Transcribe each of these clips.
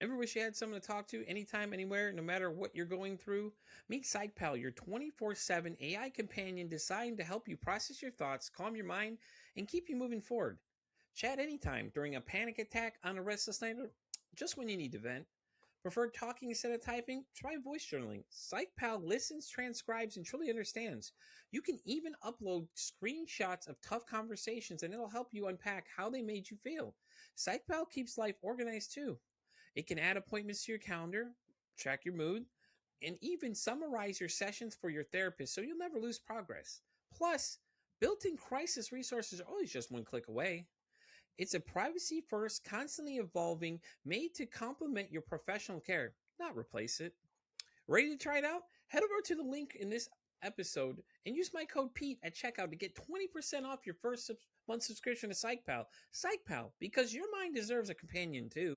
Ever wish you had someone to talk to anytime, anywhere, no matter what you're going through? Meet PsychPal, your 24/7 AI companion designed to help you process your thoughts, calm your mind, and keep you moving forward. Chat anytime during a panic attack, on a restless night, or just when you need to vent. Prefer talking instead of typing? Try voice journaling. PsychPal listens, transcribes, and truly understands. You can even upload screenshots of tough conversations, and it'll help you unpack how they made you feel. PsychPal keeps life organized too. It can add appointments to your calendar, track your mood, and even summarize your sessions for your therapist so you'll never lose progress. Plus, built in crisis resources are always just one click away. It's a privacy first, constantly evolving, made to complement your professional care, not replace it. Ready to try it out? Head over to the link in this episode and use my code Pete at checkout to get 20% off your first month subscription to PsychPal. PsychPal, because your mind deserves a companion too.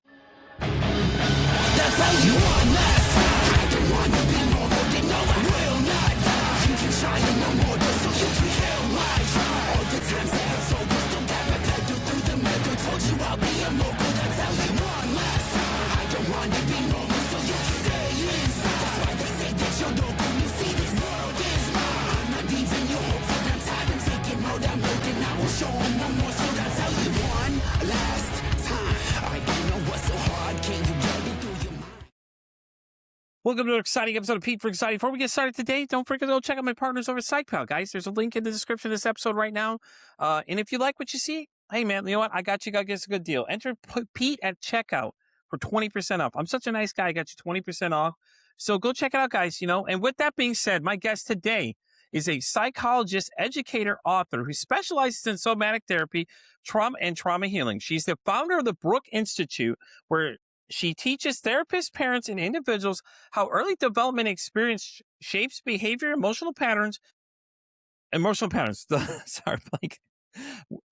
That's how you want last time. I don't wanna be normal, they know I will not die. You can try it no more, just so you can kill my time. All the times that I'm sober, still got my pedal through the metal. Told you I'll be immobile, that's how you want last time. I don't wanna be normal, so you can stay inside. That's why they say that you're local, you see this world is mine. I'm not leaving you hope for them time. I'm taking mode, I'm looking, I will show them one more. So that's how you one last time. I don't know what's so hard, can you get it through your mind? Welcome to an exciting episode of Pete for Exciting. Before we get started today, don't forget to go check out my partners over at PsychPal, guys. There's a link in the description of this episode right now. And if you like what you see, hey, man, you know what? I got you. Got to get us a good deal. Enter Pete at checkout for 20% off. I'm such a nice guy. I got you 20% off. So go check it out, guys. And with that being said, my guest today is a psychologist, educator, author who specializes in somatic therapy, trauma, and trauma healing. She's the founder of the Brook Institute, where she teaches therapists, parents, and individuals how early development experience shapes behavior, emotional patterns. Sorry, Blake.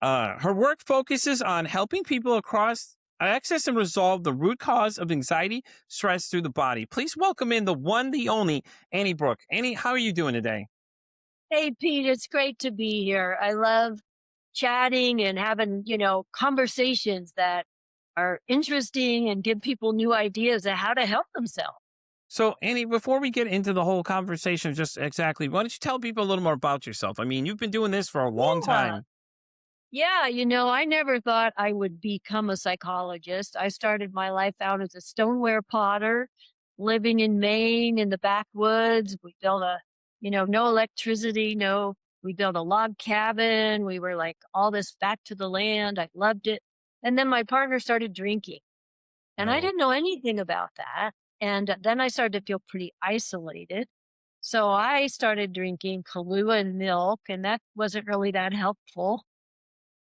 Her work focuses on helping people across access and resolve the root cause of anxiety, stress through the body. Please welcome in the one, the only Annie Brook. Annie, how are you doing today? Hey, Pete, it's great to be here. I love chatting and having, conversations that are interesting and give people new ideas of how to help themselves. So, Annie, before we get into the whole conversation, just exactly, why don't you tell people a little more about yourself? I mean, you've been doing this for a long time. Yeah, I never thought I would become a psychologist. I started my life out as a stoneware potter, living in Maine in the backwoods. We built no electricity, we built a log cabin. We were like all this back to the land. I loved it. And then my partner started drinking, and I Oh. didn't know anything about that. And then I started to feel pretty isolated. So I started drinking Kahlua and milk, and that wasn't really that helpful.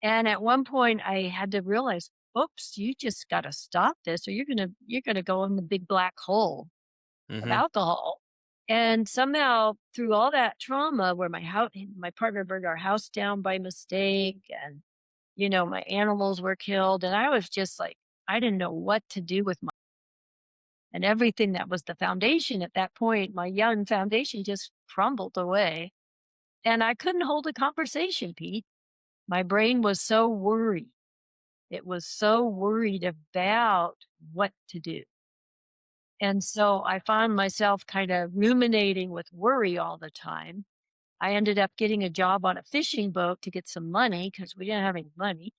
And at one point I had to realize, oops, you just got to stop this or you're going to go in the big black hole of Mm-hmm. alcohol. And somehow through all that trauma where my partner burned our house down by mistake and, my animals were killed. And I was just like, I didn't know what to do with and everything that was the foundation at that point, my young foundation just crumbled away. And I couldn't hold a conversation, Pete. My brain was so worried. It was so worried about what to do. And so I found myself kind of ruminating with worry all the time. I ended up getting a job on a fishing boat to get some money because we didn't have any money.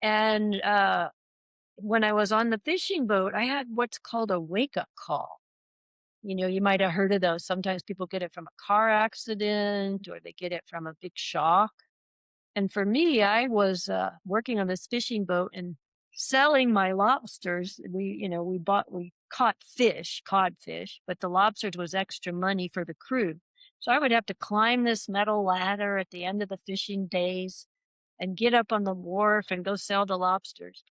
And when I was on the fishing boat, I had what's called a wake up call. You might have heard of those. Sometimes people get it from a car accident or they get it from a big shock. And for me, I was working on this fishing boat and selling my lobsters. We caught fish, codfish, but the lobsters was extra money for the crew. So I would have to climb this metal ladder at the end of the fishing days and get up on the wharf and go sell the lobsters.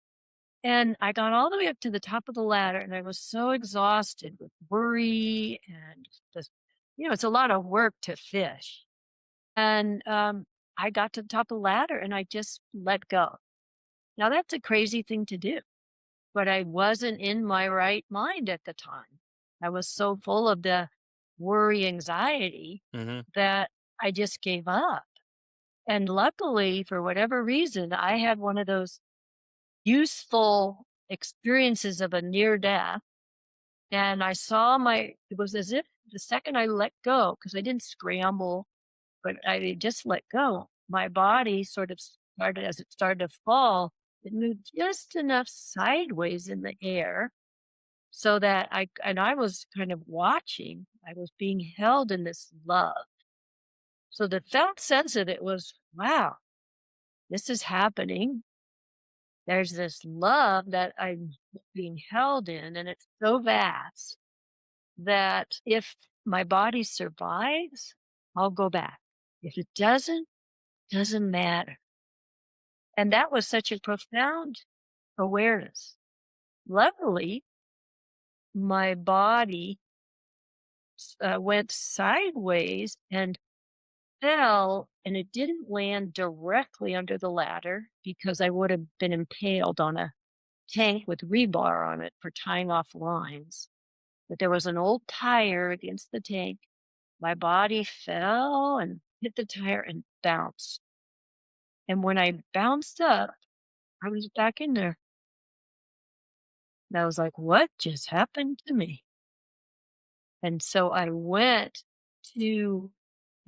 And I got all the way up to the top of the ladder and I was so exhausted with worry and just, it's a lot of work to fish. And I got to the top of the ladder and I just let go. Now that's a crazy thing to do, but I wasn't in my right mind at the time. I was so full of the worry, anxiety Mm-hmm. that I just gave up. And luckily, for whatever reason, I had one of those useful experiences of a near death And I saw it was as if the second I let go, because I didn't scramble, but I just let go, my body sort of started, as it started to fall, it moved just enough sideways in the air so that I was kind of watching. I was being held in this love. So the felt sense of it was, wow, this is happening. There's this love that I'm being held in, and it's so vast that if my body survives, I'll go back. If it doesn't matter. And that was such a profound awareness. Luckily, my body went sideways and fell, and it didn't land directly under the ladder because I would have been impaled on a tank with rebar on it for tying off lines. But there was an old tire against the tank. My body fell and hit the tire and bounced. And when I bounced up, I was back in there. And I was like, what just happened to me? And so I went to,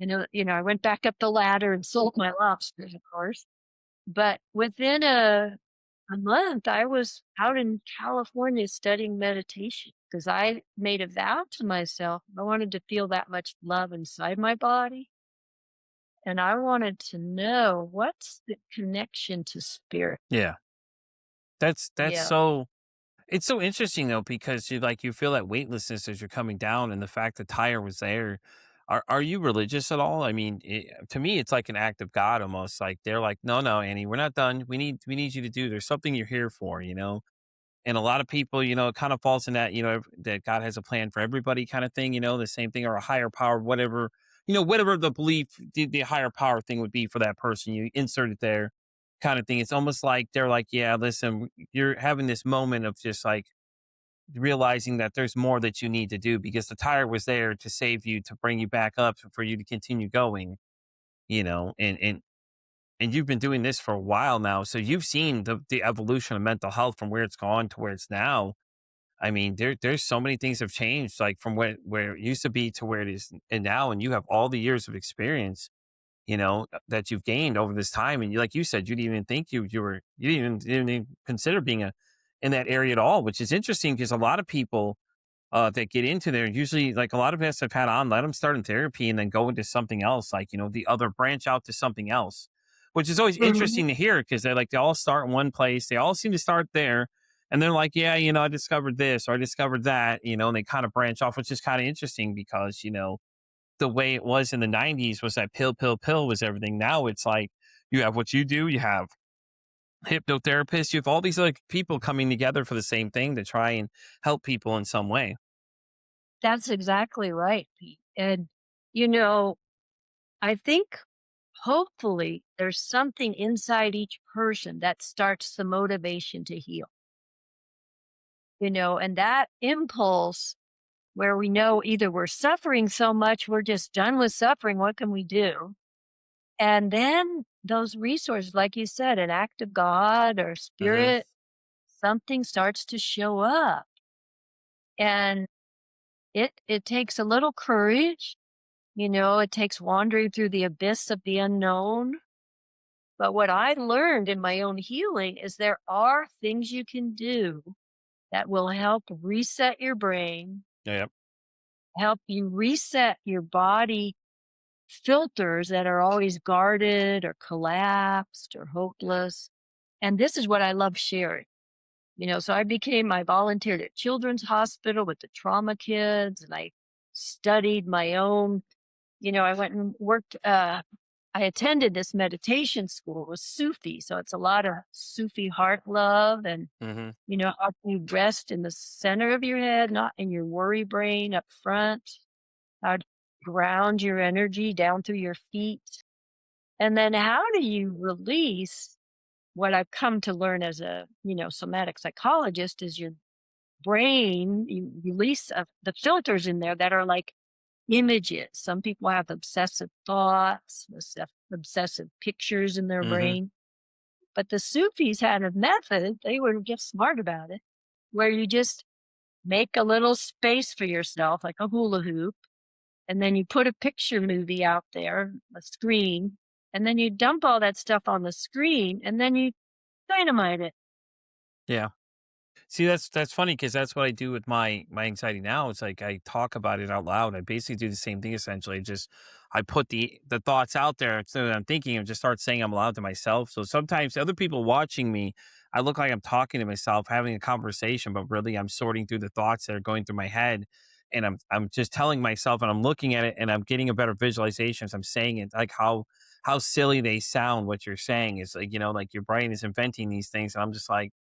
I went back up the ladder and sold my lobsters, of course. But within a month, I was out in California studying meditation because I made a vow to myself. I wanted to feel that much love inside my body. And I wanted to know what's the connection to spirit. Yeah. That's Yeah. so it's so interesting though because you feel that weightlessness as you're coming down and the fact the tire was there. Are you religious at all? I mean, to me it's like an act of God almost. Like they're like, "No, no, Annie, we're not done. We need you to do. There's something you're here for, you know?" And a lot of people, it kind of falls in that, that God has a plan for everybody kind of thing, the same thing or a higher power, whatever, whatever the belief, the higher power thing would be for that person, you insert it there kind of thing. It's almost like they're like, yeah, listen, you're having this moment of just like realizing that there's more that you need to do because the tire was there to save you, to bring you back up for you to continue going, and you've been doing this for a while now. So you've seen the evolution of mental health from where it's gone to where it's now. I mean, there's so many things have changed, like from where it used to be to where it is and now, and you have all the years of experience, that you've gained over this time. And like you said, you didn't even think you didn't even consider being in that area at all, which is interesting because a lot of people that get into there usually like a lot of us have had on, let them start in therapy and then go into something else, like the other branch out to something else, which is always Mhm. interesting to hear because they all start in one place, they all seem to start there, and they're like, yeah, I discovered this or I discovered that, and they kind of branch off, which is kind of interesting because the way it was in the 90s was that pill was everything. Now it's like you have what you do, you have hypnotherapists, you have all these like people coming together for the same thing to try and help people in some way. That's exactly right, Pete. And, you know, I think hopefully there's something inside each person that starts the motivation to heal, and that impulse where we know either we're suffering so much, we're just done with suffering. What can we do? And then those resources, like you said, an act of God or Hmm. spirit, something starts to show up. And it takes a little courage. It takes wandering through the abyss of the unknown. But what I learned in my own healing is there are things you can do that will help reset your brain, Yeah. help you reset your body filters that are always guarded or collapsed or hopeless. And this is what I love sharing. So I volunteered at Children's Hospital with the trauma kids, and I studied my own. I went and worked. I attended this meditation school. It was Sufi, so it's a lot of Sufi heart love, and Hmm. how can you rest in the center of your head, not in your worry brain up front. How to ground your energy down through your feet, and then how do you release what I've come to learn as a somatic psychologist is your brain, you release the filters in there that are like images. Some people have obsessive thoughts, obsessive pictures in their Hmm. brain. But the Sufis had a method, they were just smart about it, where you just make a little space for yourself, like a hula hoop, and then you put a picture movie out there, a screen, and then you dump all that stuff on the screen, and then you dynamite it. Yeah. See, that's funny because that's what I do with my anxiety now. It's like I talk about it out loud. I basically do the same thing essentially. Just I put the thoughts out there instead of I'm thinking and just start saying them aloud to myself. So sometimes other people watching me, I look like I'm talking to myself, having a conversation, but really I'm sorting through the thoughts that are going through my head. And I'm just telling myself and I'm looking at it and I'm getting a better visualization as I'm saying it, like how silly they sound. What you're saying is like, like your brain is inventing these things. And I'm just like,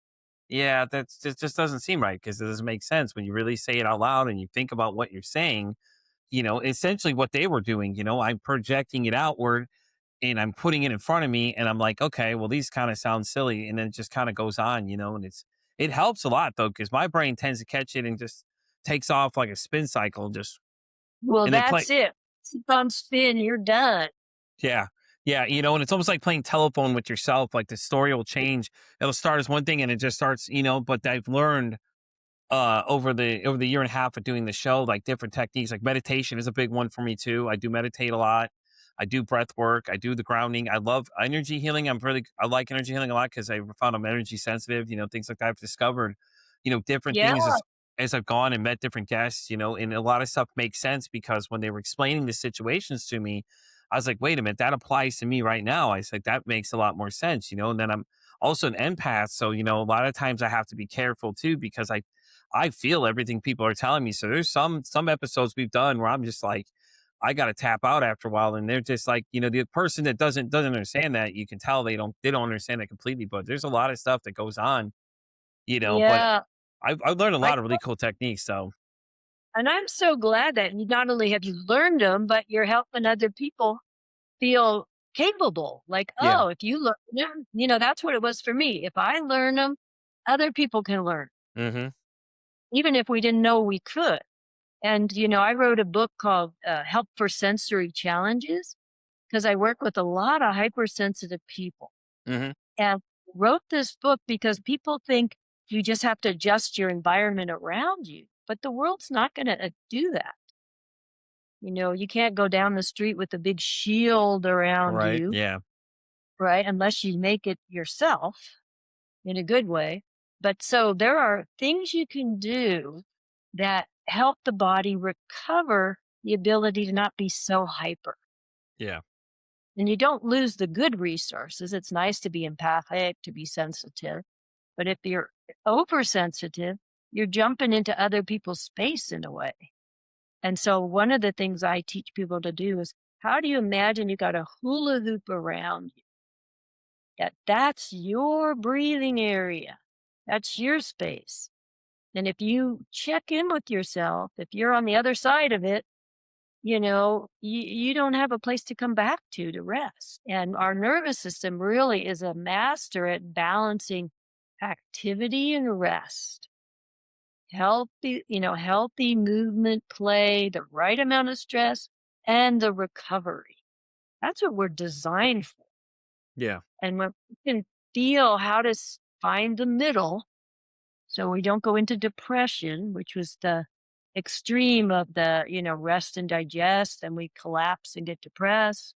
yeah, that's just doesn't seem right because it doesn't make sense when you really say it out loud and you think about what you're saying. Essentially what they were doing. I'm projecting it outward and I'm putting it in front of me, and I'm like, okay, well, these kind of sound silly, and then it just kind of goes on, and it helps a lot though because my brain tends to catch it and just takes off like a spin cycle, just Well, and they play. that's it. Keep on spin, you're done. Yeah. Yeah, and it's almost like playing telephone with yourself. Like the story will change. It'll start as one thing and it just starts, but I've learned over the year and a half of doing the show, like different techniques, like meditation is a big one for me too. I do meditate a lot. I do breath work. I do the grounding. I love energy healing. I like energy healing a lot because I found I'm energy sensitive, things like that. I've discovered, different Yeah, things as I've gone and met different guests, and a lot of stuff makes sense because when they were explaining the situations to me, I was like, wait a minute, that applies to me right now. I said, that makes a lot more sense, and then I'm also an empath. So, a lot of times I have to be careful too because I feel everything people are telling me. So there's some episodes we've done where I'm just like, I got to tap out after a while, and they're just like, the person that doesn't understand that, you can tell they don't understand it completely. But there's a lot of stuff that goes on, But yeah. I've learned a I lot of really cool techniques. So and I'm so glad that you not only have you learned them, but you're helping other people feel capable. Like, yeah, oh, if you learn them, that's what it was for me. If I learn them, other people can learn, hmm, even if we didn't know we could. And, I wrote a book called Help for Sensory Challenges because I work with a lot of hypersensitive people. hmm, And wrote this book because people think you just have to adjust your environment around you, but the world's not going to do that. You can't go down the street with a big shield around right, you, yeah, right? Unless you make it yourself in a good way. But so there are things you can do that help the body recover the ability to not be so hyper. yeah, And you don't lose the good resources. It's nice to be empathic, to be sensitive. But if you're oversensitive, you're jumping into other people's space in a way. And so one of the things I teach people to do is how do you imagine you got a hula hoop around you? That's your breathing area. That's your space. And if you check in with yourself, if you're on the other side of it, you don't have a place to come back to rest. And our nervous system really is a master at balancing activity and rest. Healthy movement, play, the right amount of stress, and the recovery. That's what we're designed for. yeah, And when we can feel how to find the middle, so we don't go into depression, which was the extreme of the, rest and digest, and we collapse and get depressed.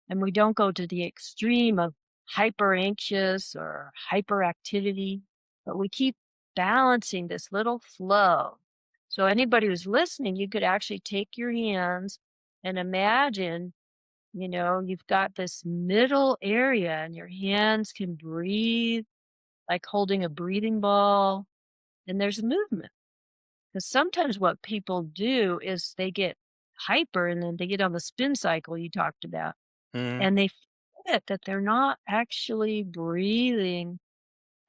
And we don't go to the extreme of hyper anxious or hyperactivity, but we keep balancing this little flow. So, anybody who's listening, you could actually take your hands and imagine, you've got this middle area and your hands can breathe like holding a breathing ball, and there's movement. Because sometimes what people do is they get hyper and then they get on the spin cycle you talked about, hmm, and they forget that they're not actually breathing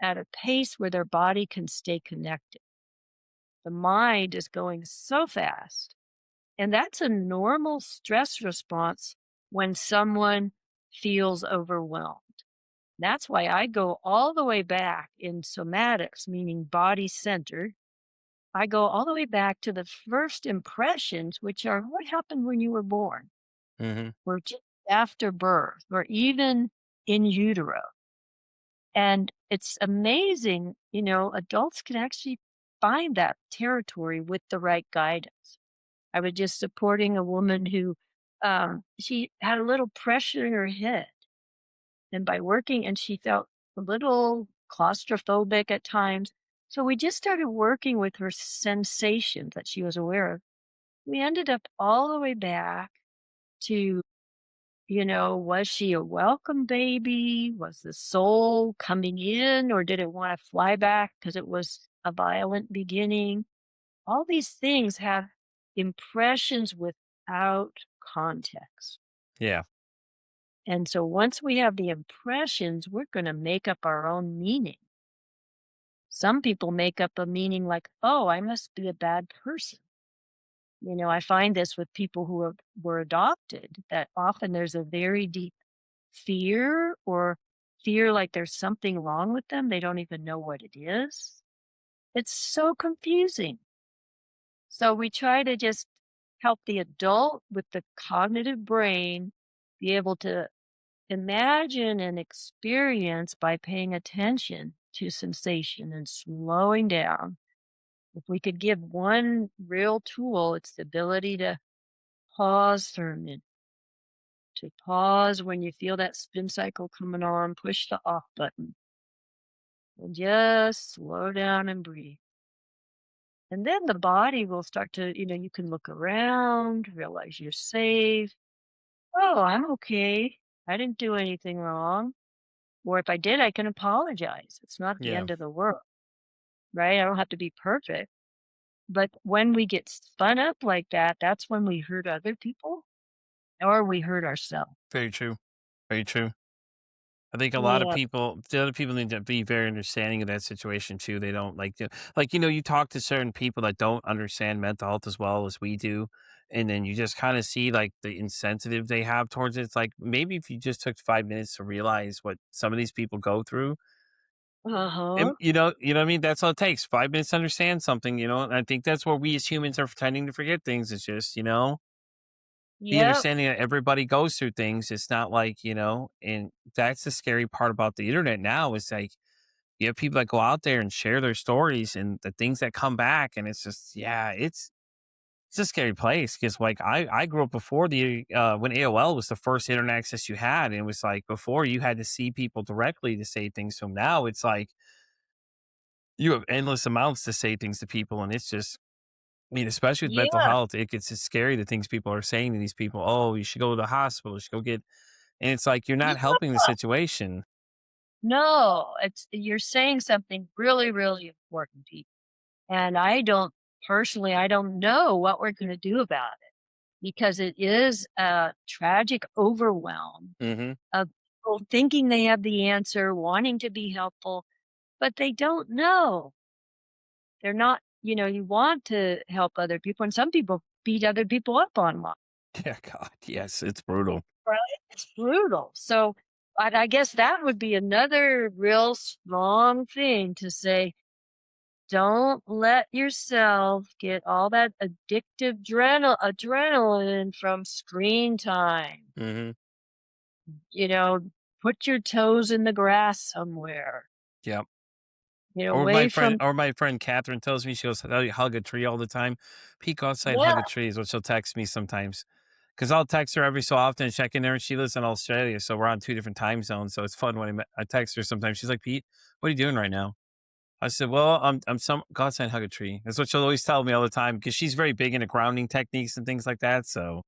at a pace where their body can stay connected. The mind is going so fast. And that's a normal stress response when someone feels overwhelmed. That's why I go all the way back in somatics, meaning body centered. I go all the way back to the first impressions, which are what happened when you were born, hmm, or just after birth, or even in utero. And it's amazing, adults can actually find that territory with the right guidance. I was just supporting a woman who, she had a little pressure in her head, and by working and she felt a little claustrophobic at times. So we just started working with her sensations that she was aware of. We ended up all the way back to, was she a welcome baby? Was the soul coming in, or did it want to fly back because it was a violent beginning? All these things have impressions without context. Yeah. And so once we have the impressions, we're going to make up our own meaning. Some people make up a meaning like, oh, I must be a bad person. I find this with people who were adopted, that often there's a very deep fear, or fear like there's something wrong with them. They don't even know what it is. It's so confusing. So we try to just help the adult with the cognitive brain be able to imagine and experience by paying attention to sensation and slowing down. If we could give one real tool, it's the ability to pause for a minute, to pause when you feel that spin cycle coming on, push the off button, and just slow down and breathe. And then the body will start to, you can look around, realize you're safe. Oh, I'm okay. I didn't do anything wrong. Or if I did, I can apologize. It's not the Yeah. end of the world, right? I don't have to be perfect. But when we get spun up like that, that's when we hurt other people or we hurt ourselves. Very true. Very true. I think a lot of Yeah. people, the other people need to be very understanding of that situation too. They don't like, you talk to certain people that don't understand mental health as well as we do. And then you just kind of see like the insensitive they have towards it. It's like maybe if you just took 5 minutes to realize what some of these people go through, and, Uh-huh. you know what I mean? That's all it takes. 5 minutes to understand something, and I think that's where we as humans are tending to forget things. It's just, the Yep. understanding that everybody goes through things. It's not like, and that's the scary part about the internet now is like you have people that go out there and share their stories and the things that come back. And it's just, yeah, it's a scary place because like I grew up before when AOL was the first internet access you had. And it was like before you had to see people directly to say things to them. Now it's like you have endless amounts to say things to people. And it's just, I mean, especially with mental Yeah. health, it gets scary the things people are saying to these people. Oh, you should go to the hospital. You should go get. And it's like you're not Yeah. helping the situation. No, you're saying something really, really important, people. And I don't know what we're going to do about it, because it is a tragic overwhelm Hmm. of people thinking they have the answer, wanting to be helpful, but they don't know. They're not, you want to help other people, and some people beat other people up online, Yeah, God, yes, it's brutal. right? It's brutal. So I guess that would be another real strong thing to say. Don't let yourself get all that addictive adrenaline from screen time. Hmm. You know, put your toes in the grass somewhere, Yeah. away from. Or my friend Catherine tells me she goes, "Oh, you hug a tree all the time." Peek outside, Yeah. hug a tree is what she'll text me sometimes. Because I'll text her every so often, check in there, and she lives in Australia, so we're on 2 different time zones. So it's fun when I text her sometimes. She's like, "Pete, what are you doing right now?" I said, "Well, I'm some go outside and hug a tree." That's what she'll always tell me all the time because she's very big into grounding techniques and things like that. So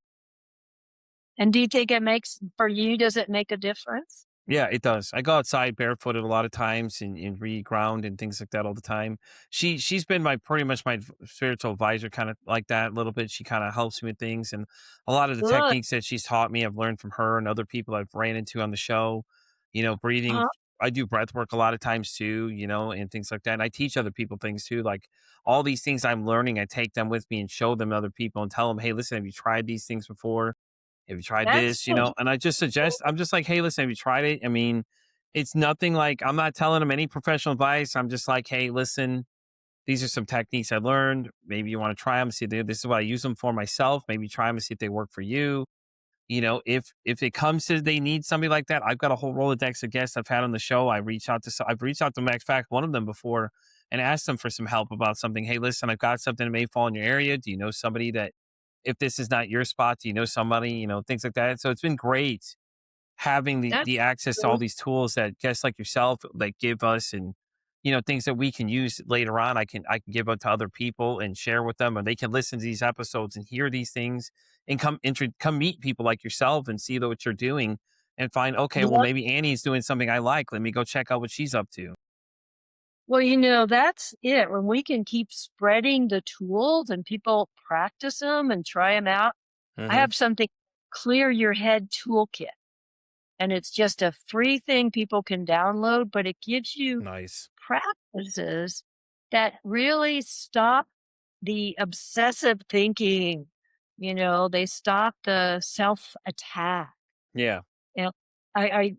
And do you think it makes for you, does it make a difference? yeah, it does. I go outside barefooted a lot of times and re-ground and things like that all the time. She's been my pretty much my spiritual advisor, kind of like that a little bit. She kind of helps me with things, and a lot of the Good. techniques that she's taught me, I've learned from her and other people I've ran into on the show. Breathing. Uh-huh. I do breath work a lot of times too, and things like that. And I teach other people things too. Like all these things I'm learning, I take them with me and show them to other people and tell them, hey, listen, have you tried these things before? Have you tried That's this? good. And I just suggest, I'm just like, hey, listen, have you tried it? I mean, it's nothing like I'm not telling them any professional advice. I'm just like, hey, listen, these are some techniques I learned. Maybe you want to try them, see if this is what I use them for myself. Maybe try them and see if they work for you. If it comes to they need somebody like that, I've got a whole Rolodex of guests I've had on the show. I've reached out to, in fact, one of them before and ask them for some help about something. Hey, listen, I've got something that may fall in your area. Do you know somebody that, if this is not your spot, do you know somebody, things like that. So it's been great having That's the access to all true. these tools that guests like yourself like give us, and things that we can use later on. I can give out to other people and share with them, and they can listen to these episodes and hear these things, and come meet people like yourself and see what you're doing, and find, okay, well, Yeah. maybe Annie's doing something I like, let me go check out what she's up to. Well, that's it. When we can keep spreading the tools and people practice them and try them out. I Hmm. have something, Clear Your Head Toolkit, and it's just a free thing people can download, but it gives you Nice. practices that really stop the obsessive thinking. They stop the self attack. Yeah. And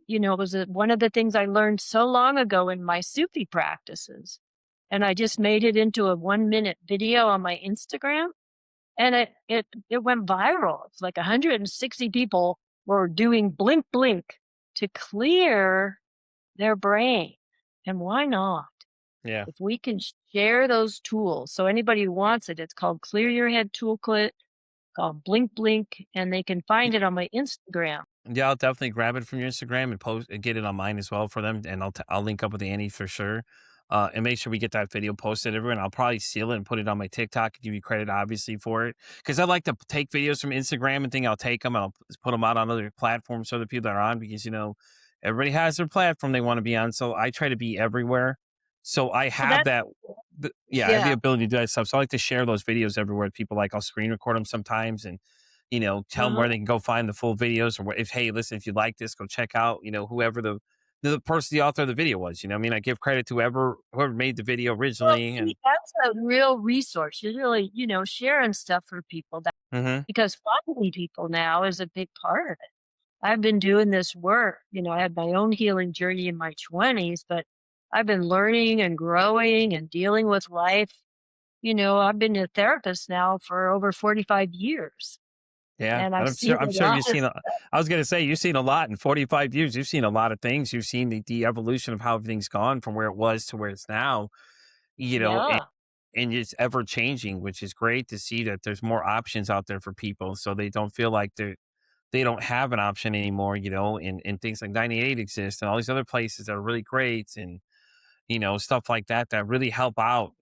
it was one of the things I learned so long ago in my Sufi practices. And I just made it into a 1-minute video on my Instagram, and it went viral. It's like 160 people were doing blink blink to clear their brain. And why not? Yeah. If we can share those tools, so anybody who wants it, it's called Clear Your Head Toolkit, called Blink Blink, and they can find it on my Instagram. Yeah, I'll definitely grab it from your Instagram and post and get it on mine as well for them, and I'll link up with Annie for sure, and make sure we get that video posted everywhere. And I'll probably seal it and put it on my TikTok and give you credit, obviously, for it, because I like to take videos from Instagram and think I'll take them and I'll put them out on other platforms so other people that are on, because everybody has their platform they want to be on. So I try to be everywhere. So I Well, have that. Yeah, I have the yeah. ability to do that stuff. So I like to share those videos everywhere with people. Like, I'll screen record them sometimes, and tell them where Uh-huh. they can go find the full videos, or if, hey, listen, if you like this, go check out, whoever the person, the author of the video was. I mean, I give credit to whoever made the video Well, originally, see, and that's a real resource. You're really, sharing stuff for people hmm because finding people now is a big part of it. I've been doing this work. I had my own healing journey in my 20s, but I've been learning and growing and dealing with life. I've been a therapist now for over 45 years, yeah, and I've and seen I'm a sure lot you've of seen. I was gonna say, you've seen a lot in 45 years. You've seen a lot of things. You've seen the evolution of how everything's gone from where it was to where it's now. You know, and yeah. and it's ever changing, which is great to see that there's more options out there for people, so they don't feel like they don't have an option anymore, and things like 98 exist and all these other places that are really great, and, stuff like that that really help out,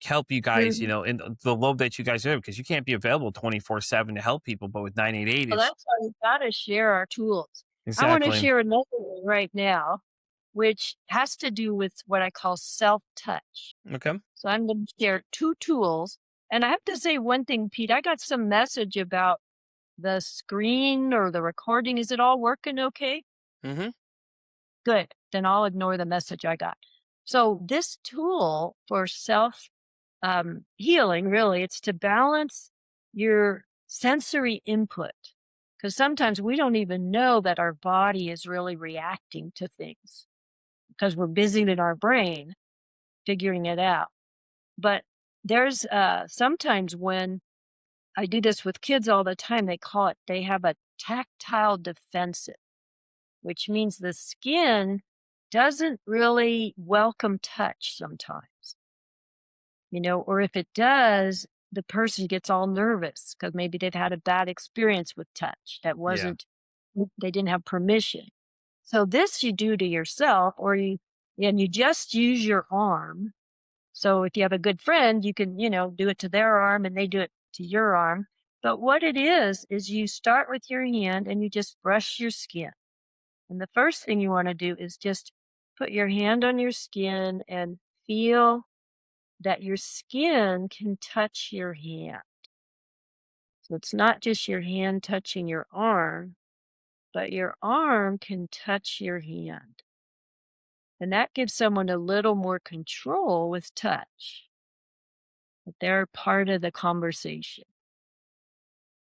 help you guys, Mhm. in the load that you guys have, because you can't be available 24/7 to help people. But with 988, Well, it's that's why we gotta share our tools. I wanna exactly. share another one right now, which has to do with what I call self-touch. Okay. So I'm gonna share 2 tools, and I have to say one thing, Pete, I got some message about the screen or the recording. Is it all working okay? Hmm. Good. Then I'll ignore the message I got. So this tool for self healing, really, it's to balance your sensory input. Because sometimes we don't even know that our body is really reacting to things because we're busy in our brain figuring it out. But there's sometimes when I do this with kids all the time, they have a tactile defensive, which means the skin doesn't really welcome touch sometimes, or if it does, the person gets all nervous because maybe they've had a bad experience with touch that Yeah. wasn't, they didn't have permission. So this you do to yourself, and you just use your arm. So if you have a good friend, you can, do it to their arm and they do it to your arm. But what it is you start with your hand and you just brush your skin. And the first thing you want to do is just put your hand on your skin and feel that your skin can touch your hand. So it's not just your hand touching your arm, but your arm can touch your hand. And that gives someone a little more control with touch, that they're part of the conversation.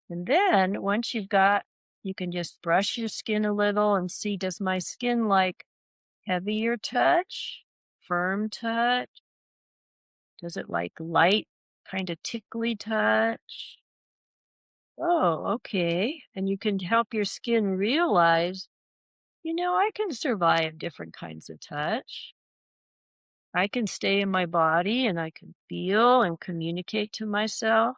And then once you can just brush your skin a little and see, does my skin like heavier touch, firm touch? Does it like light, kind of tickly touch? Oh, okay. And you can help your skin realize, I can survive different kinds of touch. I can stay in my body and I can feel and communicate to myself.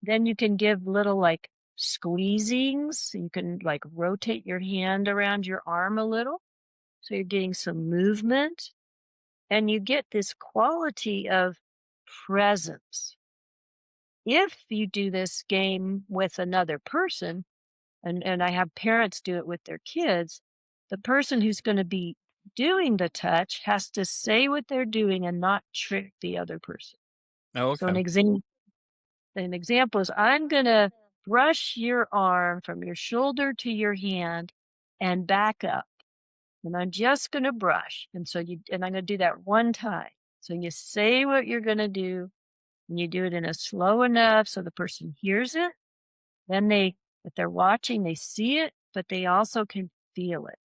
Then you can give little like squeezings. You can like rotate your hand around your arm a little. So you're getting some movement and you get this quality of presence. If you do this game with another person, and I have parents do it with their kids, the person who's going to be doing the touch has to say what they're doing and not trick the other person. Oh, So okay. an example is I'm going to brush your arm from your shoulder to your hand and back up. And I'm just going to brush. And I'm going to do that one time. So you say what you're going to do and you do it in a slow enough so the person hears it. Then if they're watching, they see it, but they also can feel it.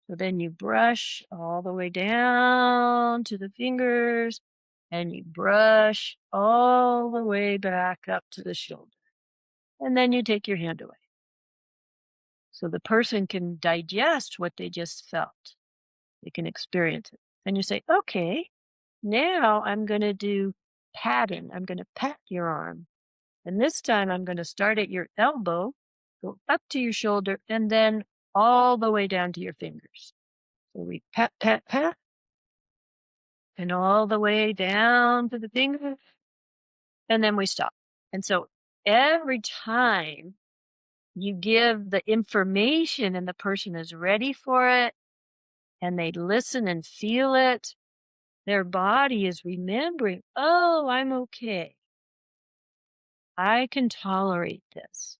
So then you brush all the way down to the fingers and you brush all the way back up to the shoulder. And then you take your hand away. So the person can digest what they just felt. They can experience it. And you say, okay, now I'm going to do patting. I'm going to pat your arm. And this time I'm going to start at your elbow, go up to your shoulder, and then all the way down to your fingers. So we pat, pat, pat, and all the way down to the fingers, and then we stop. And so every time you give the information and the person is ready for it, and they listen and feel it, their body is remembering, oh, I'm okay. I can tolerate this.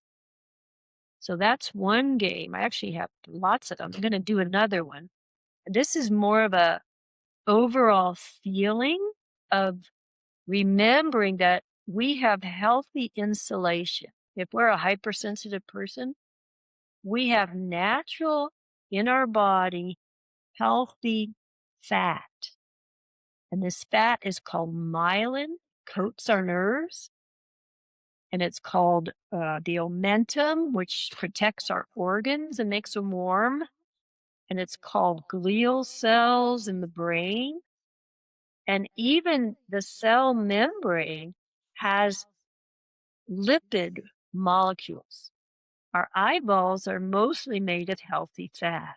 So that's one game. I actually have lots of them. I'm going to do another one. This is more of a overall feeling of remembering that we have healthy insulation. If we're a hypersensitive person, we have natural in our body healthy fat. And this fat is called myelin, coats our nerves. And it's called the omentum, which protects our organs and makes them warm. And it's called glial cells in the brain. And even the cell membrane has lipid molecules. Our eyeballs are mostly made of healthy fat.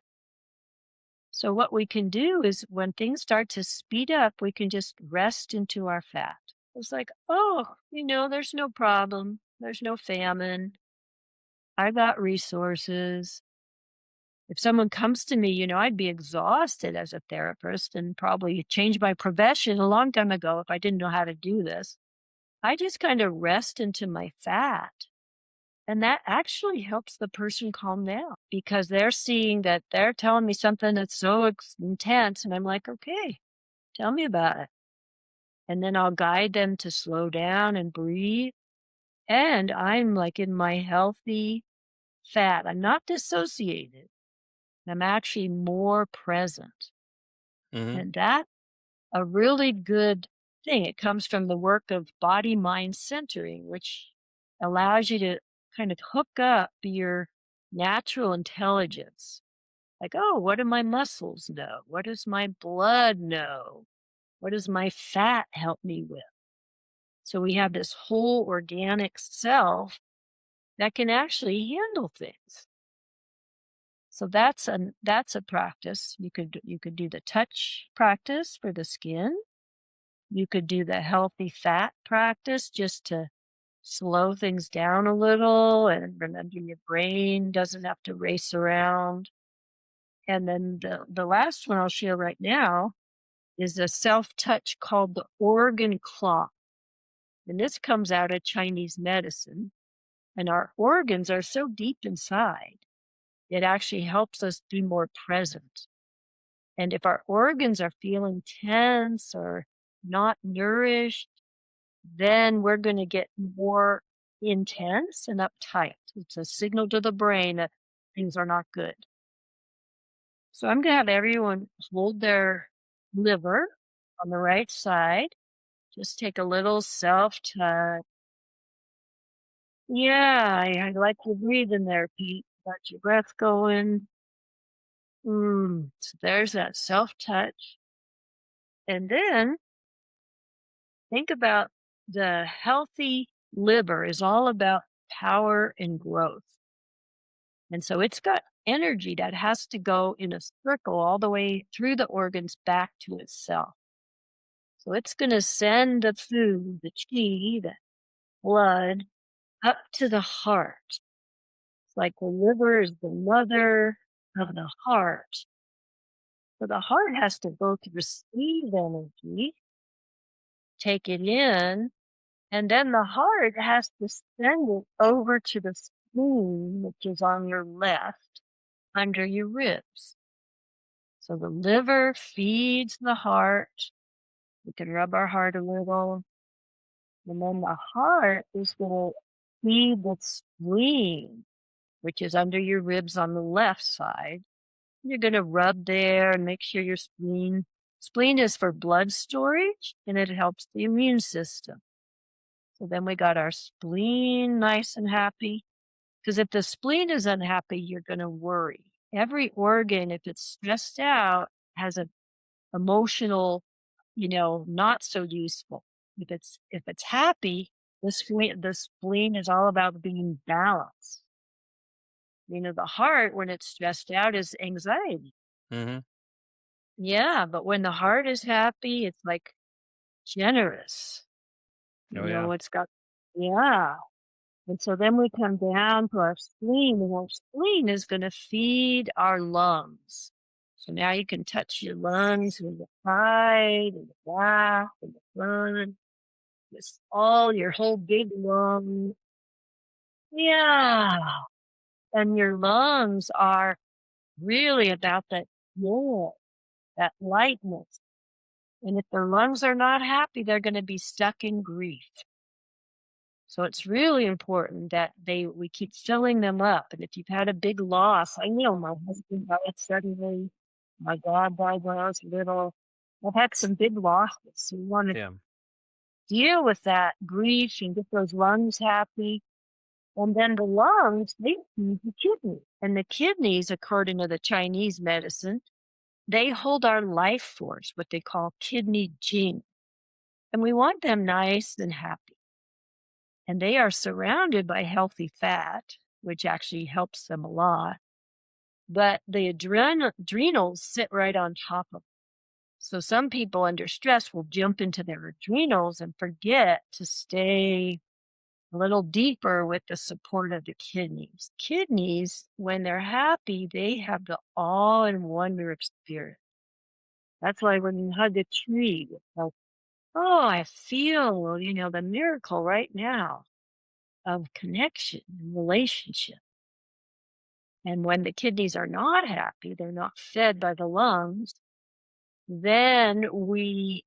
So what we can do is when things start to speed up, we can just rest into our fat. It's like, oh, there's no problem. There's no famine. I got resources. If someone comes to me, I'd be exhausted as a therapist and probably change my profession a long time ago if I didn't know how to do this. I just kind of rest into my fat. And that actually helps the person calm down because they're seeing that they're telling me something that's so intense. And I'm like, okay, tell me about it. And then I'll guide them to slow down and breathe. And I'm like in my healthy fat. I'm not dissociated. I'm actually more present. Hmm. And that's a really good thing. It comes from the work of body mind centering, which allows you to kind of hook up your natural intelligence. Like, oh, what do my muscles know? What does my blood know? What does my fat help me with? So we have this whole organic self that can actually handle things. So that's a practice. You could do the touch practice for the skin. You could do the healthy fat practice just to slow things down a little and remember your brain doesn't have to race around. And then the last one I'll share right now is a self-touch called the organ clock. And this comes out of Chinese medicine. And our organs are so deep inside, it actually helps us be more present. And if our organs are feeling tense or not nourished, then we're going to get more intense and uptight. It's a signal to the brain that things are not good. So I'm going to have everyone hold their liver on the right side. Just take a little self touch. Yeah, I like your breathing there, Pete. Got your breath going. So there's that self touch. And then think about the healthy liver is all about power and growth. And so it's got energy that has to go in a circle all the way through the organs back to itself. So it's going to send the food, the chi, the blood up to the heart. It's like the liver is the mother of the heart. So the heart has to go to receive energy, take it in, and then the heart has to send it over to the spleen, which is on your left, under your ribs. So the liver feeds the heart. We can rub our heart a little. And then the heart is going to feed the spleen, which is under your ribs on the left side. You're going to rub there and make sure your spleen is for blood storage and it helps the immune system. So then we got our spleen nice and happy. Because if the spleen is unhappy, you're going to worry. Every organ, if it's stressed out, has an emotional, not so useful. If it's happy, the spleen is all about being balanced. The heart, when it's stressed out, is anxiety. Mm-hmm. Yeah, but when the heart is happy, it's like generous. Oh yeah. It's got, yeah. And so then we come down to our spleen, and our spleen is going to feed our lungs. So now you can touch your lungs with the side and the back and the front. It's all your whole big lung. Yeah. And your lungs are really about that joy, that lightness. And if their lungs are not happy, they're going to be stuck in grief. So it's really important that we keep filling them up. And if you've had a big loss, I know my husband died suddenly, my dad died when I was little. I've had some big losses. So we want to Yeah. deal with that grief and get those lungs happy. And then the lungs, they feed the kidney. And the kidneys, according to the Chinese medicine, they hold our life force, what they call kidney jing. And we want them nice and happy. And they are surrounded by healthy fat, which actually helps them a lot. But the adrenals sit right on top of them. So some people under stress will jump into their adrenals and forget to stay a little deeper with the support of the kidneys. Kidneys, when they're happy, they have the awe and wonder experience. That's why when you hug a tree, it's like, oh, I feel, the miracle right now of connection and relationship. And when the kidneys are not happy, they're not fed by the lungs, then we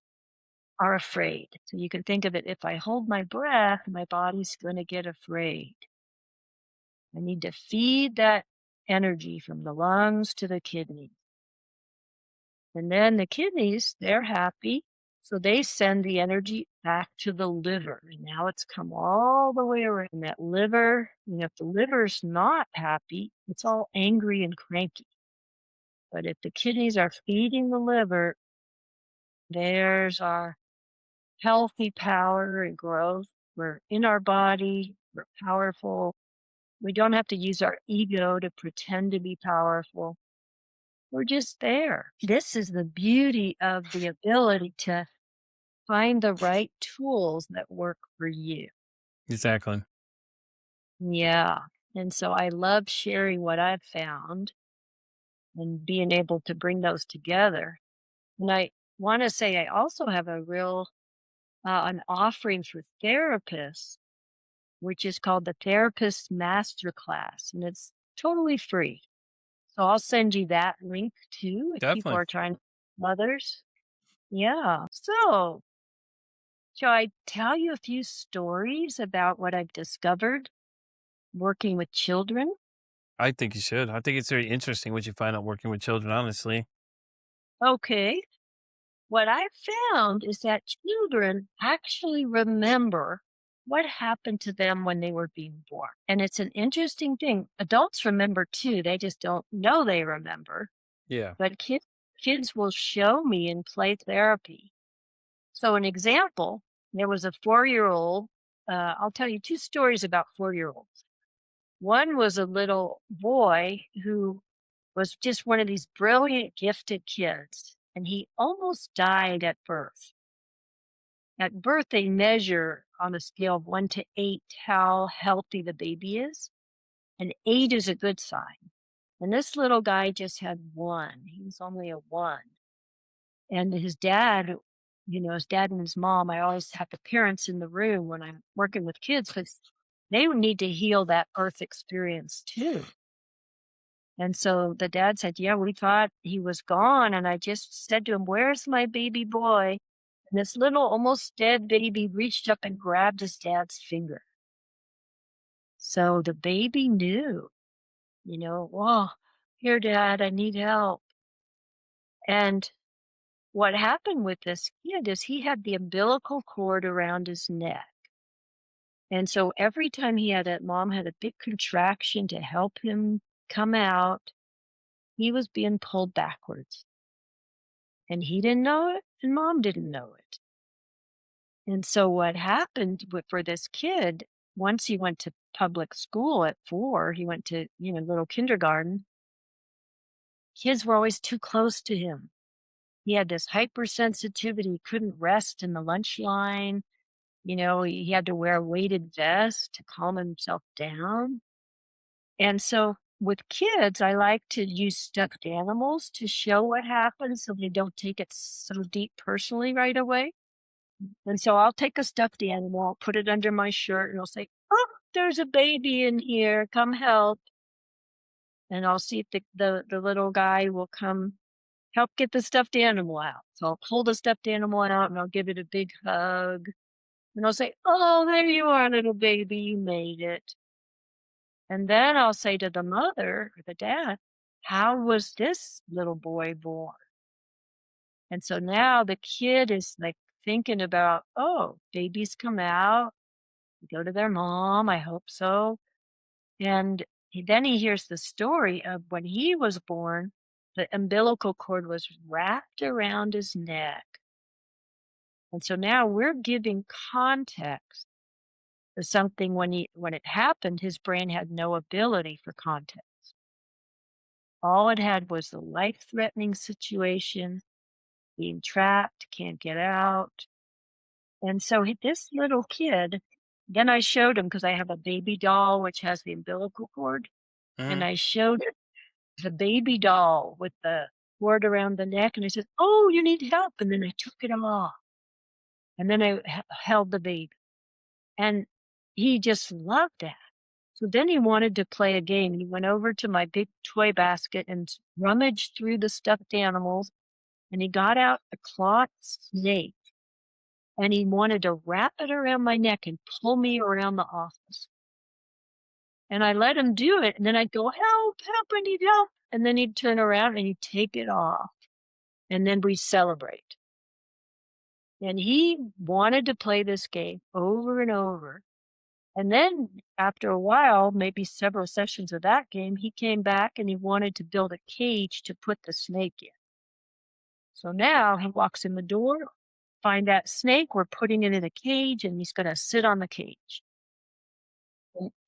are afraid. So you can think of it, if I hold my breath, my body's going to get afraid. I need to feed that energy from the lungs to the kidneys. And then the kidneys, they're happy. So they send the energy back to the liver. And now it's come all the way around that liver. If the liver's not happy, it's all angry and cranky. But if the kidneys are feeding the liver, there's our healthy power and growth. We're in our body, we're powerful. We don't have to use our ego to pretend to be powerful. We're just there. This is the beauty of the ability to find the right tools that work for you. Exactly. Yeah. And so I love sharing what I've found and being able to bring those together. And I want to say I also have an offering for therapists, which is called the Therapist Masterclass, and it's totally free. So I'll send you that link too if people Definitely. are trying to help others. Yeah. So shall I tell you a few stories about what I've discovered working with children? I think you should. I think it's very interesting what you find out working with children, honestly. Okay. What I found is that children actually remember what happened to them when they were being born. And it's an interesting thing. Adults remember too, they just don't know they remember. Yeah. But kids will show me in play therapy So, an example, there was a 4-year-old. I'll tell you two stories about 4-year-olds. One was a little boy who was just one of these brilliant, gifted kids, and he almost died at birth. At birth, they measure on a scale of 1 to 8 how healthy the baby is, and 8 is a good sign. And this little guy just had 1. He was only a 1. And his dad and his mom, I always have the parents in the room when I'm working with kids because they would need to heal that birth experience too. And so the dad said, "Yeah, we thought he was gone." And I just said to him, "Where's my baby boy?" And this little, almost dead baby reached up and grabbed his dad's finger. So the baby knew, "Whoa, here, dad, I need help." And what happened with this kid is he had the umbilical cord around his neck. And so every time mom had a big contraction to help him come out, he was being pulled backwards. And he didn't know it, and mom didn't know it. And so what happened for this kid, once he went to public school at 4, he went to, little kindergarten, kids were always too close to him. He had this hypersensitivity, he couldn't rest in the lunch line. He had to wear a weighted vest to calm himself down. And so with kids, I like to use stuffed animals to show what happens so they don't take it so deep personally right away. And so I'll take a stuffed animal, I'll put it under my shirt, and I'll say, "Oh, there's a baby in here. Come help." And I'll see if the little guy will come help get the stuffed animal out. So I'll pull the stuffed animal out and I'll give it a big hug. And I'll say, "Oh, there you are, little baby. You made it." And then I'll say to the mother or the dad, "How was this little boy born?" And so now the kid is like thinking about, "Oh, babies come out, go to their mom. I hope so." And then he hears the story of when he was born, the umbilical cord was wrapped around his neck. And so now we're giving context to something when it happened, his brain had no ability for context. All it had was the life-threatening situation, being trapped, can't get out. And so this little kid, then I showed him because I have a baby doll which has the umbilical cord, and Mhm. I showed the baby doll with the cord around the neck, and I said, "Oh, you need help." And then I took it off, and then I held the baby, and he just loved that. So then he wanted to play a game. He went over to my big toy basket and rummaged through the stuffed animals, and he got out a clawed snake, and he wanted to wrap it around my neck and pull me around the office. And I let him do it, and then I'd go, "Help, help, I need help." And then he'd turn around and he'd take it off, and then we celebrate. And he wanted to play this game over and over. And then after a while, maybe several sessions of that game, he came back and he wanted to build a cage to put the snake in. So now he walks in the door, find that snake, we're putting it in a cage, and he's going to sit on the cage.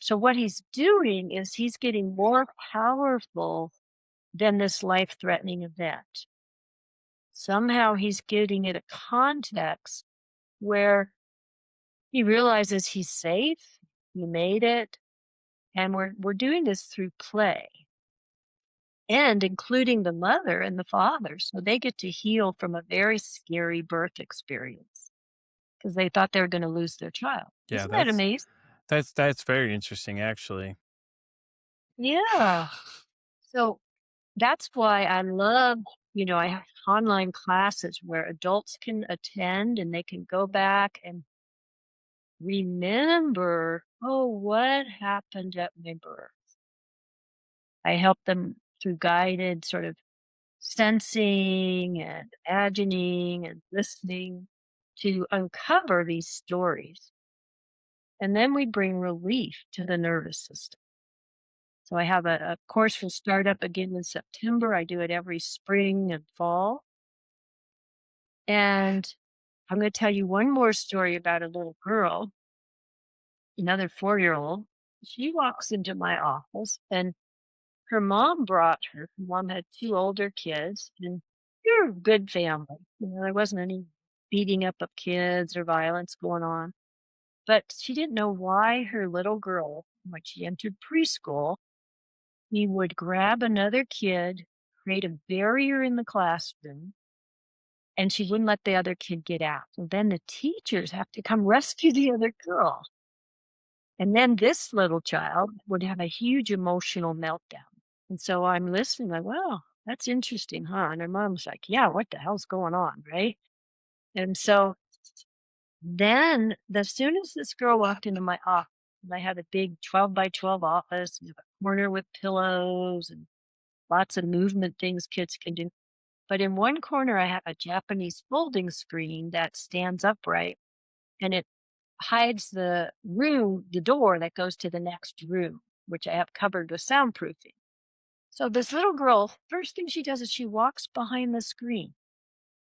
So what he's doing is he's getting more powerful than this life-threatening event. Somehow he's getting it a context where he realizes he's safe, he made it, and we're doing this through play and including the mother and the father, so they get to heal from a very scary birth experience because they thought they were gonna lose their child. Yeah, Isn't that amazing? that's very interesting actually. Yeah. So that's why I love, I have online classes where adults can attend and they can go back and remember, "Oh, what happened at my birth?" I help them through guided sort of sensing and imagining and listening to uncover these stories. And then we bring relief to the nervous system. So I have a course will start up again in September. I do it every spring and fall. And I'm going to tell you one more story about a little girl, another 4-year-old. She walks into my office and her mom brought her. Her mom had 2 older kids, and they're a good family. There wasn't any beating up of kids or violence going on. But she didn't know why her little girl, when she entered preschool, he would grab another kid, create a barrier in the classroom, and she wouldn't let the other kid get out. So then the teachers have to come rescue the other girl. And then this little child would have a huge emotional meltdown. And so I'm listening, like, well, that's interesting, huh? And her mom's like, yeah, what the hell's going on? Right. And so then, as soon as this girl walked into my office, and I had a big 12 by 12 office, with a corner with pillows and lots of movement things kids can do. But in one corner, I have a Japanese folding screen that stands upright and it hides the door that goes to the next room, which I have covered with soundproofing. So this little girl, first thing she does is she walks behind the screen.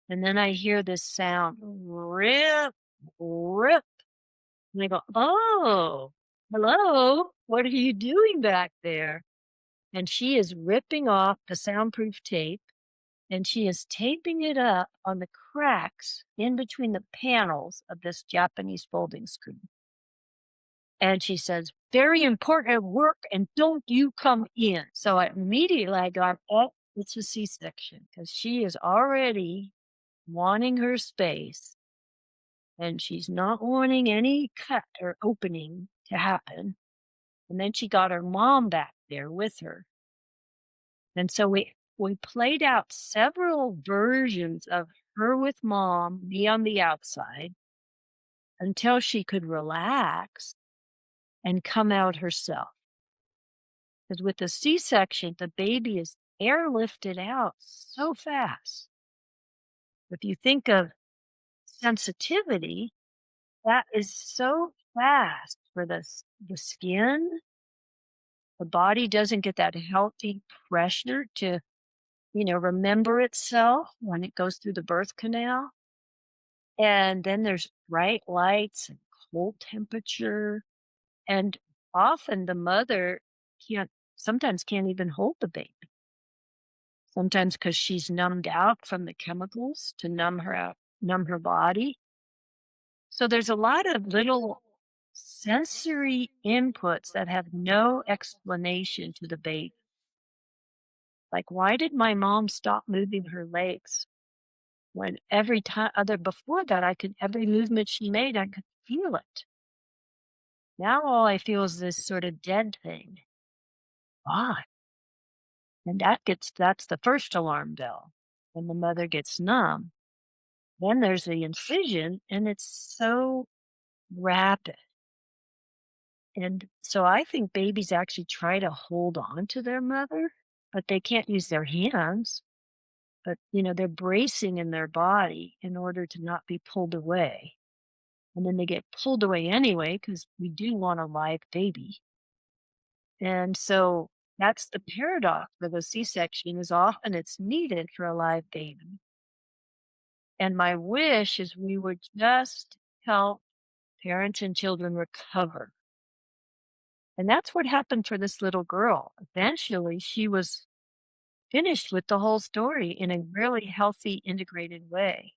And then I hear this sound, rip, rip. And I go, oh, hello. What are you doing back there? And she is ripping off the soundproof tape and she is taping it up on the cracks in between the panels of this Japanese folding screen. And she says, very important work and don't you come in. So I got, oh, it's a C-section because she is already wanting her space and she's not wanting any cut or opening to happen. And then she got her mom back there with her. And so we played out several versions of her with mom, me on the outside, until she could relax and come out herself. Because with the C-section, the baby is airlifted out so fast. If you think of sensitivity, that is so fast for the skin. The body doesn't get that healthy pressure to, remember itself when it goes through the birth canal. And then there's bright lights and cold temperature. And often the mother sometimes can't even hold the baby. Sometimes because she's numbed out from the chemicals to numb her body. So there's a lot of little sensory inputs that have no explanation to the baby. Like, why did my mom stop moving her legs when every time before that every movement she made, I could feel it. Now all I feel is this sort of dead thing. Why? And that's the first alarm bell. When the mother gets numb, then there's the incision and it's so rapid. And so I think babies actually try to hold on to their mother, but they can't use their hands. But, they're bracing in their body in order to not be pulled away. And then they get pulled away anyway because we do want a live baby. And so that's the paradox of a C-section is often it's needed for a live baby. And my wish is we would just help parents and children recover. And that's what happened for this little girl. Eventually, she was finished with the whole story in a really healthy, integrated way.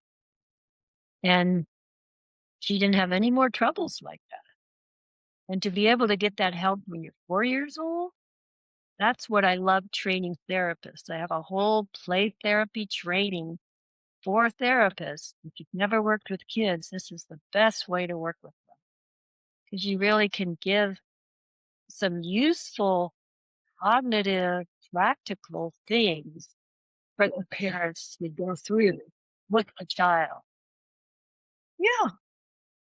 And she didn't have any more troubles like that. And to be able to get that help when you're 4 years old, that's what I love training therapists. I have a whole play therapy training for therapists. If you've never worked with kids, this is the best way to work with them because you really can give some useful cognitive, practical things for the parents to go through with a child. Yeah,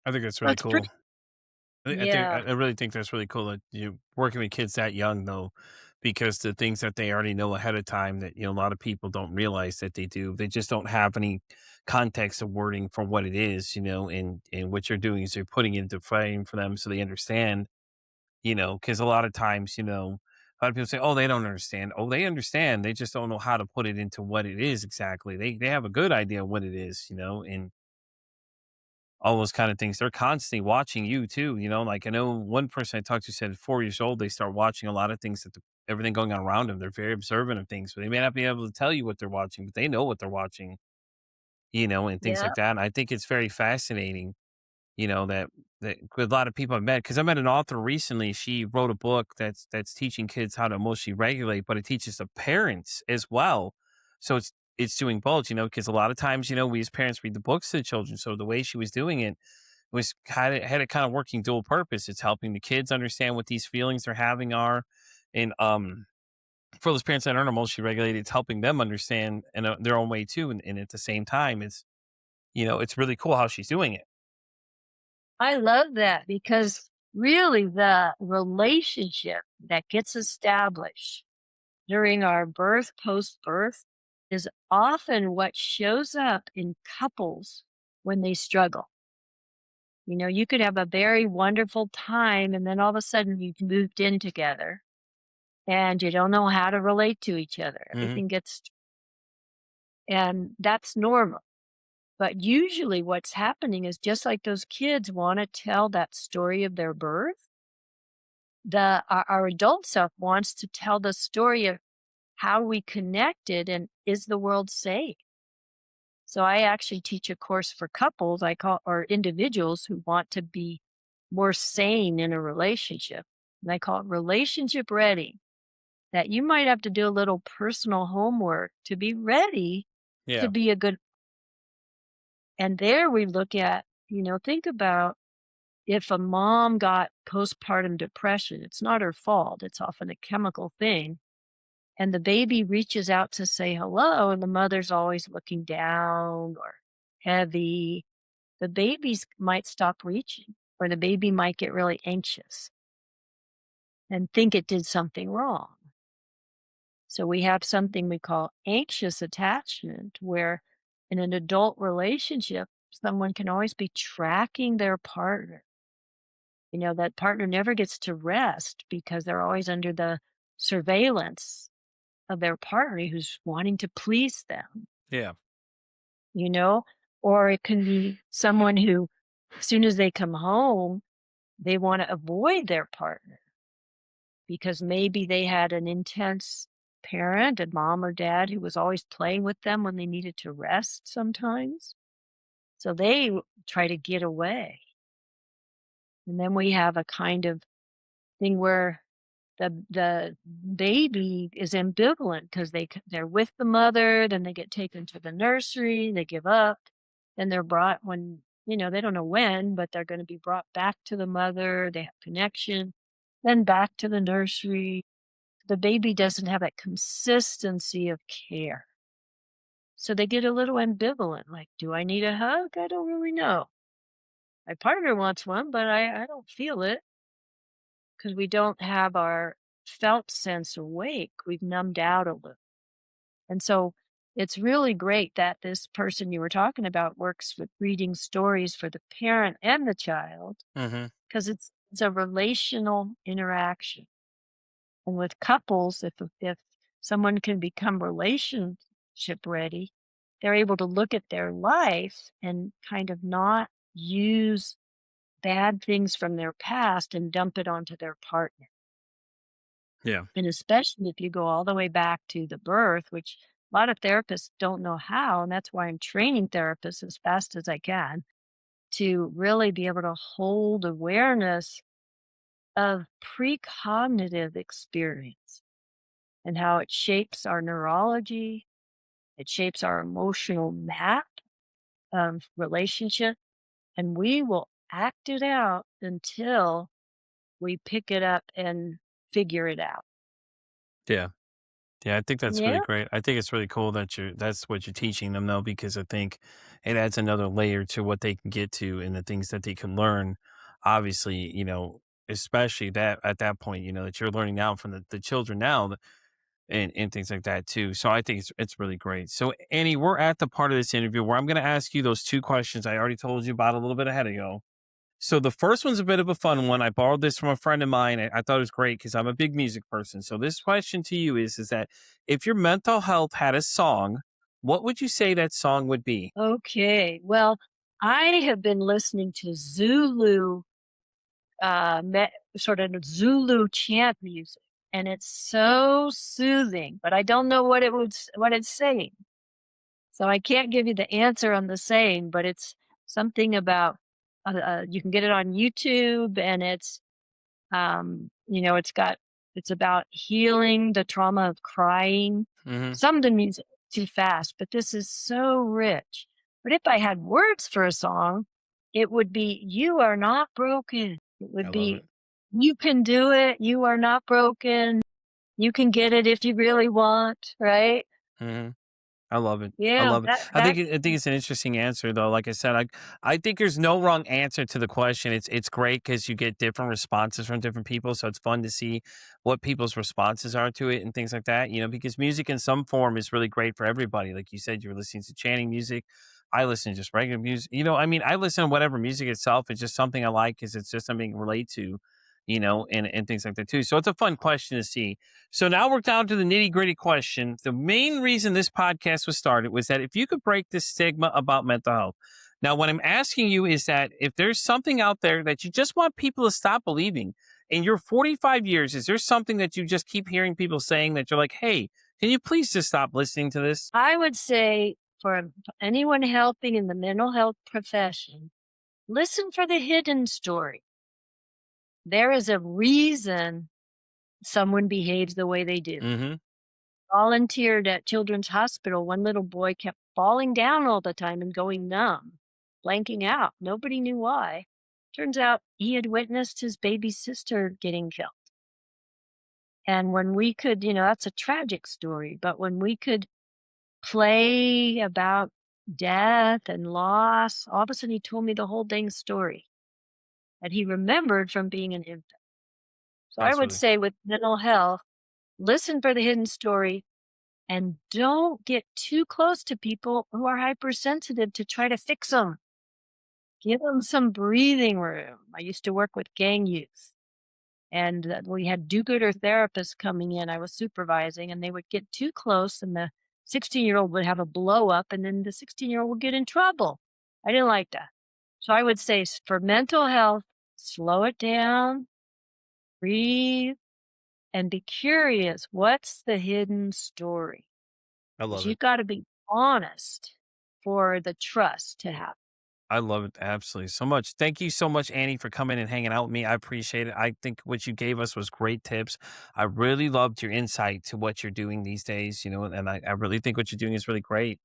I think that's really that's cool. pretty. Yeah, I really think that's really cool that you working with kids that young though, because the things that they already know ahead of time that a lot of people don't realize that they do. They just don't have any context of wording for what it is, and what you're doing is you're putting it into frame for them so they understand, because a lot of times, a lot of people say, "Oh, they don't understand." Oh, they understand. They just don't know how to put it into what it is exactly. They have a good idea of what it is, and all those kind of things. They're constantly watching you too. Like I know one person I talked to said at 4 years old, they start watching a lot of things everything going on around them. They're very observant of things, but they may not be able to tell you what they're watching, but they know what they're watching, and things Yeah. like that. And I think it's very fascinating, that with a lot of people I've met, because I met an author recently. She wrote a book that's teaching kids how to emotionally regulate, but it teaches the parents as well. So it's doing both, because a lot of times, we as parents read the books to the children. So the way she was doing it was had a kind of working dual purpose. It's helping the kids understand what these feelings they're having are, and for those parents that aren't emotionally regulated, it's helping them understand in their own way too. And at the same time, it's really cool how she's doing it. I love that because really the relationship that gets established during our birth, post birth, is often what shows up in couples when they struggle. You could have a very wonderful time and then all of a sudden you've moved in together and you don't know how to relate to each other. Hmm. Everything gets, and that's normal. But usually what's happening is just like those kids want to tell that story of their birth, our adult self wants to tell the story of how we connected and is the world safe? So I actually teach a course for couples I call or individuals who want to be more sane in a relationship. And I call it relationship ready. That you might have to do a little personal homework to be ready to Yeah. be a good. And there we look at, think about if a mom got postpartum depression, it's not her fault. It's often a chemical thing. And the baby reaches out to say hello, and the mother's always looking down or heavy. The babies might stop reaching, or the baby might get really anxious and think it did something wrong. So we have something we call anxious attachment, where in an adult relationship, someone can always be tracking their partner. That partner never gets to rest because they're always under the surveillance of their partner who's wanting to please them, Yeah. you know? Or it can be someone who, as soon as they come home, they want to avoid their partner because maybe they had an intense parent, a mom or dad who was always playing with them when they needed to rest sometimes. So they try to get away. And then we have a kind of thing where the baby is ambivalent because they're with the mother, then they get taken to the nursery, they give up, then they're brought when they don't know when, but they're going to be brought back to the mother. They have connection, then back to the nursery. The baby doesn't have that consistency of care, so they get a little ambivalent. Like, do I need a hug? I don't really know. My partner wants one, but I don't feel it because we don't have our felt sense awake. We've numbed out a little. And so it's really great that this person you were talking about works with reading stories for the parent and the child Hmm. because it's a relational interaction. And with couples, if someone can become relationship ready, they're able to look at their life and kind of not use bad things from their past and dump it onto their partner. Yeah. And especially if you go all the way back to the birth, which a lot of therapists don't know how. And that's why I'm training therapists as fast as I can to really be able to hold awareness of precognitive experience and how it shapes our neurology, it shapes our emotional map of relationship, and we will act it out until we pick it up and figure it out. Yeah. Yeah, I think that's really Yeah. great. I think it's really cool that that's what you're teaching them though, because I think it adds another layer to what they can get to and the things that they can learn. Obviously, especially that at that point, that you're learning now from the children now and things like that too. So I think it's really great. So Annie, we're at the part of this interview where I'm going to ask you those two questions I already told you about a little bit ahead ago. So the first one's a bit of a fun one. I borrowed this from a friend of mine. I thought it was great because I'm a big music person. So this question to you is that if your mental health had a song, what would you say that song would be? Okay. Well, I have been listening to Zulu, sort of Zulu chant music, and it's so soothing, but I don't know what it's saying. So I can't give you the answer on the saying, but it's something about, you can get it on YouTube, and it's about healing the trauma of crying. Hmm. Some of the music is too fast, but this is so rich. But if I had words for a song, it would be "You Are Not Broken." It I would love be it. "You Can Do It. You Are Not Broken. You can get it if you really want." Right? Hmm. I love it. I Yeah, love it. I think it's an interesting answer though. Like I said, I think there's no wrong answer to the question. It's great because you get different responses from different people, so it's fun to see what people's responses are to it and things like that. Because music in some form is really great for everybody. Like you said, you were listening to chanting music. I listen to just regular music. I mean, I listen to whatever music itself. It's just something I like because it's just something I can relate to. And things like that too. So it's a fun question to see. So now we're down to the nitty gritty question. The main reason this podcast was started was that if you could break the stigma about mental health. Now, what I'm asking you is that if there's something out there that you just want people to stop believing in your 45 years, is there something that you just keep hearing people saying that you're like, hey, can you please just stop listening to this? I would say for anyone helping in the mental health profession, listen for the hidden story. There is a reason someone behaves the way they do. Mm-hmm. Volunteered at Children's Hospital, one little boy kept falling down all the time and going numb, blanking out. Nobody knew why. Turns out he had witnessed his baby sister getting killed. And when we could, that's a tragic story, but when we could play about death and loss, all of a sudden he told me the whole dang story that he remembered from being an infant. So I That's would really, say with mental health, listen for the hidden story and don't get too close to people who are hypersensitive to try to fix them. Give them some breathing room. I used to work with gang youth, and we had do-gooder therapists coming in. I was supervising, and they would get too close, and the 16-year-old would have a blow up, and then the 16-year-old would get in trouble. I didn't like that. So I would say for mental health, slow it down, breathe, and be curious. What's the hidden story? I Because love it. you've got to be honest for the trust to happen. I love it absolutely so much. Thank you so much, Annie, for coming and hanging out with me. I appreciate it. I think what you gave us was great tips. I really loved your insight to what you're doing these days, and I really think what you're doing is really great.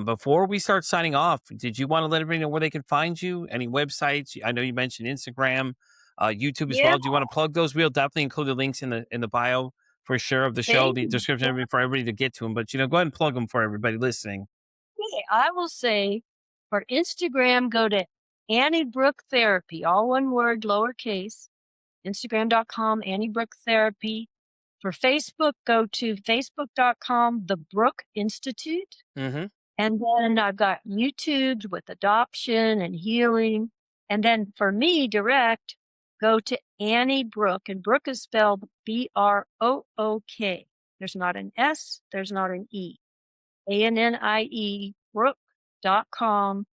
Before we start signing off, did you want to let everybody know where they can find you? Any websites? I know you mentioned Instagram, YouTube as Yeah, well. Do you want to plug those? We'll definitely include the links in the bio for sure of the show, thank the you. description for everybody to get to them. But go ahead and plug them for everybody listening. Okay, I will say for Instagram, go to Annie Brook Therapy, all one word, lowercase, Instagram.com, Annie Brook Therapy. For Facebook, go to Facebook.com, The Brook Institute. Mm-hmm. And then I've got YouTube with adoption and healing. And then for me, direct, go to Annie Brook, and Brook is spelled Brook. There's not an S, there's not an E. ANNIE Brook.com,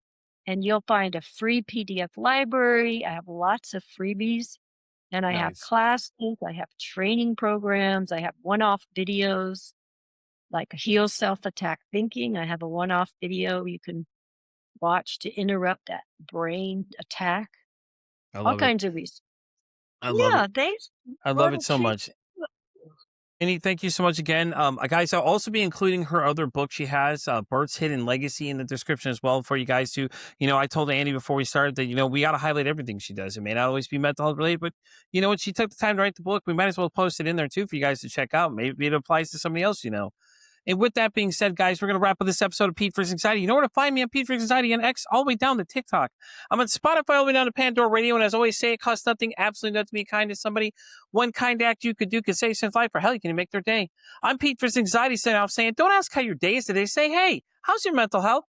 and you'll find a free PDF library. I have lots of freebies, and I have Nice. classes, I have training programs, I have one-off videos like Heal Self-Attack Thinking. I have a one-off video you can watch to interrupt that brain attack. I All love it. kinds of reasons. I love it. Yeah, thanks. I love Forward it to so treat much. you. Annie, thank you so much again. Guys, I'll also be including her other book she has, Bert's Hidden Legacy, in the description as well for you guys to, I told Annie before we started that, we got to highlight everything she does. It may not always be mental health related, but you know what? She took the time to write the book. We might as well post it in there too for you guys to check out. Maybe it applies to somebody else. And with that being said, guys, we're going to wrap up this episode of Pete vs. Anxiety. You know where to find me on Pete vs. Anxiety on X, all the way down to TikTok. I'm on Spotify, all the way down to Pandora Radio. And as I always say, it costs nothing, absolutely nothing to be kind to somebody. One kind act you could do could save someone's life, or hell, you can make their day. I'm Pete vs. Anxiety, saying, don't ask how your day is today. Say, hey, how's your mental health?